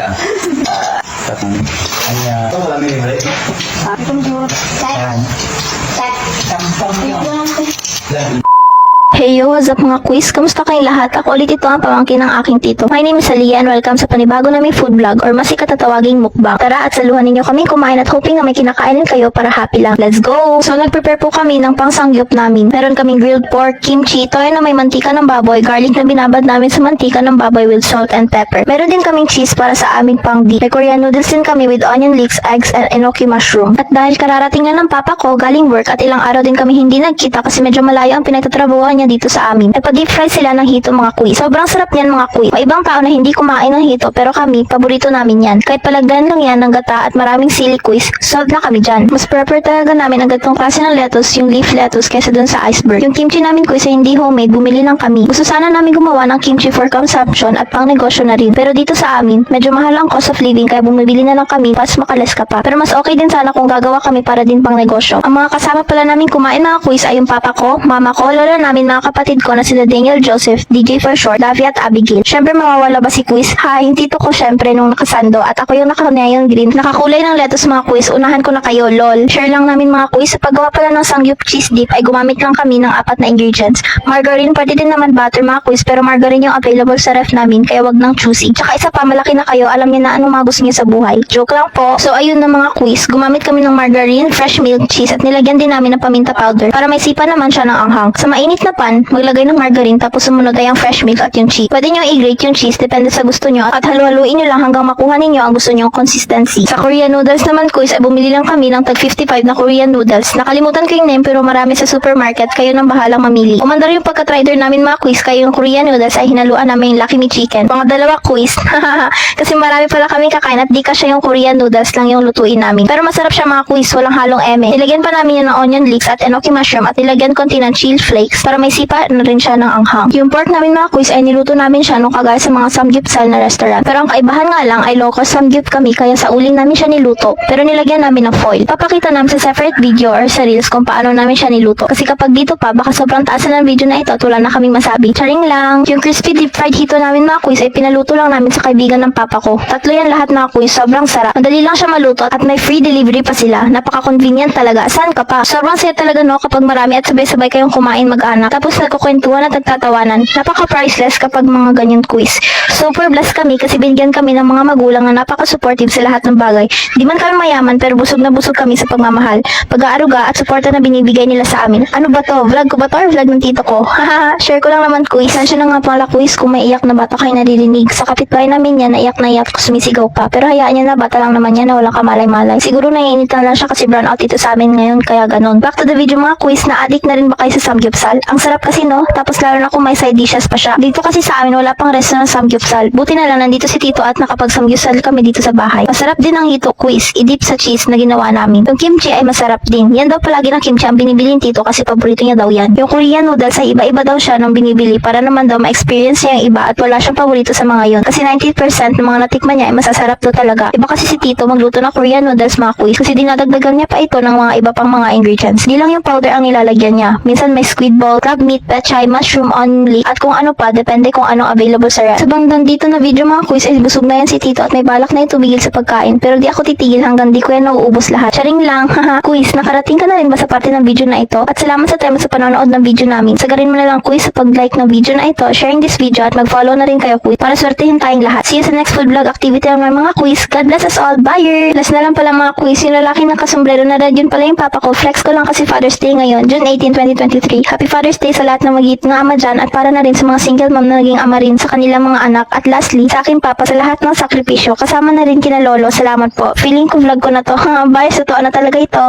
ya. Hanya wala may mali. Hey yo, what's up mga quiz? Kamusta kayong lahat? Ako ulit ito ang pamangkin ng aking tito. My name is Aliyah and welcome sa panibago naming food vlog or mas ikatatawaging mukbang. Tara at saluhan ninyo kaming kumain at hoping na may kinakainin kayo para happy lang. Let's go! So nag-prepare po kami ng pangsangyup namin. Meron kaming grilled pork, kimchi, toyo na may mantika ng baboy, garlic na binabad namin sa mantika ng baboy with salt and pepper. Meron din kaming cheese para sa aming pang dip. May Korean noodles din kami with onion leeks, eggs, and enoki mushroom. At dahil kararating na ng papa ko galing work at ilang araw din kami hindi nagkita kasi medyo malayo ang pinagtatrabuhan niya dito sa amin. Nagpa-deep fry sila ng hito mga quiz. Sobrang sarap niyan mga quiz. May ibang tao na hindi kumain ng hito pero kami, paborito namin yan. Kahit palagdan lang yan ng gata at maraming sili quiz, solve na kami dyan. Mas prefer talaga namin ang gatong klase ng lettuce, yung leaf lettuce kaysa dun sa iceberg. Yung kimchi namin quiz ay hindi homemade, bumili lang kami. Gusto sana namin gumawa ng kimchi for consumption at pang negosyo na rin. Pero dito sa amin, medyo mahal ang cost of living kaya bumibili na lang kami pas makalas ka pa. Pero mas okay din sana kung gagawa kami para din pang negosyo. Ang mga kasama pala namin kumain mga quiz ay yung papa ko, mama ko, lola namin, mga kapatid ko na sila Daniel, Joseph, DJ for short, Davy at Abigail. Syempre mawawala ba si quiz? Ha, yung tito ko syempre nung nakasando at ako yung naka-neon green. Nakakulay ng lettuce mga quiz, unahan ko na kayo, lol. Share lang namin mga quiz, sa paggawa pala ng sangyup cheese dip ay gumamit lang kami ng 4 na ingredients. Margarine, pwede din naman butter mga quiz, pero margarine yung available sa ref namin kaya wag ng choosy. Tsaka isa pa, malaki na kayo, alam niyo na anong mga gusto niyo sa buhay. Joke lang po. So ayun na mga quiz, gumamit kami ng margarine, fresh milk, cheese at nilagyan din namin ng paminta powder para may sipa naman siya ng anghang. Sa mainit na pan, maglagay ng margarine tapos sumunod ay ang fresh milk at yung cheese. Pwede nyo i-grate yung cheese depende sa gusto nyo at halu-haluin nyo lang hanggang makuha ninyo ang gusto nyong consistency. Sa Korean noodles naman quiz ay bumili lang kami ng tag 55 na Korean noodles. Nakalimutan ko yung name pero marami sa supermarket, kayo nang bahalang mamili. Umandar yung pagka-trider namin mga quiz kaya yung Korean noodles ay hinaluan namin yung Lucky Me Chicken. Mga dalawa quiz. Kasi marami pala kami kakain at di kasya yung Korean noodles lang yung lutuin namin. Pero masarap siya mga quiz, walang halong eme. Nilagyan pa namin yun ng onion leeks at enoki mushroom at nilagyan konti ng chili flakes para may sipa na rin siya ng anghang. Yung pork namin mga quiz ay niluto namin siya nung kagaya sa mga samgyupsal na restaurant. Pero ang kaibahan nga lang ay low cost samgyup kami kaya sa uling namin siya niluto pero nilagyan namin ng foil. Papakita namin sa separate video or sa reels kung paano namin siya niluto. Kasi kapag dito pa baka sobrang taas na ng video na ito at wala na kaming masabi. Charing lang. Yung crispy deep fried hito namin mga quiz ay pinaluto lang namin sa kaibigan ng papa ko. Tatlo yan lahat mga quiz. Sobrang sarap. Madali lang siya maluto at may free delivery pa sila. Napaka-convenient talaga. Saan ka pa? Sobrang saya talaga no kapag marami at sabay-sabay kayong kumain mag-anak. Tapos nagkukwentuhan at nagtatawanan. Napaka-priceless kapag mga ganyan quiz. Super blessed kami kasi binigyan kami ng mga magulang na napaka-supportive sa lahat ng bagay. Di man kami mayaman pero busog na busog kami sa pagmamahal, pag-aaruga at suporta na binibigay nila sa amin. Ano ba to? Vlog ko ba to or vlog ng tito ko? Haha, share ko lang naman quiz. Saan siya na nga pala quiz kung may iyak na bata kayo naririnig. Sa kapitbahay namin yan, naiyak na iyak sumisigaw pa. Pero hayaan niya na, bata lang naman yan na walang kamalay-malay. Siguro naiinitan lang siya kasi brown out dito sa amin ngayon kaya ganon. Back to the video mga quiz, na addict na rin ba kayo sa samgyupsal? Ang sarap kasi no? Tapos lalo na kung may side dishes pa siya. Dito kasi sa amin wala pang restaurant ng samgyupsal. Buti na lang nandito si Tito at nakapag-samgyupsal kami dito sa bahay. Masarap din ang hito quiz, i-dip sa cheese na ginawa namin. Yung kimchi ay masarap din. Yan daw palagi ng kimchi ang binibili ni Tito kasi paborito niya daw yan. Yung Korean noodles ay iba-iba daw siya nung binibili para naman daw ma-experience niya yung iba at wala siyang paborito sa mga yon. Kasi 90% ng mga natikman niya ay masasarap daw talaga. Iba kasi si Tito magluto ng Korean noodles mga quiz kasi dinadagdagan niya pa ito ng mga iba pang mga ingredients. Di lang yung powder ang nilalagyan niya. Minsan may squid ball, crab meat, pechay, mushroom, onion leek at kung ano pa, depende kung anong available sa ref. Sa bandang dito na video mga quiz ay busog na yan si Tito at may balak na yung tumigil sa pagkain. Pero di ako titigil hanggang di ko yan nauubos lahat. Charing lang, haha. Quiz, nakarating ka na rin ba sa parte ng video na ito? At salamat sa time sa panonood ng video namin. Sagarin mo na lang quiz sa pag-like ng video na ito, sharing this video at mag-follow na rin kayo quiz para swertihin tayong lahat. See you sa next food vlog activity ng mga quiz. God bless us all. Bye! Last na lang pala mga quiz, yung lalaki ng kasombrero na red, yun pala yung papa ko. Flex ko lang kasi Father's Day ngayon, June 18, 2023. Happy Father's Day sa lahat ng magiging ama dyan at para na rin sa mga single mom na naging ama rin sa kanilang mga anak. At lastly, sa aking papa sa lahat ng sakripisyo. Kasama na rin kina lolo. Salamat po. Feeling ko vlog ko na to. Bye, sa to na talaga ito.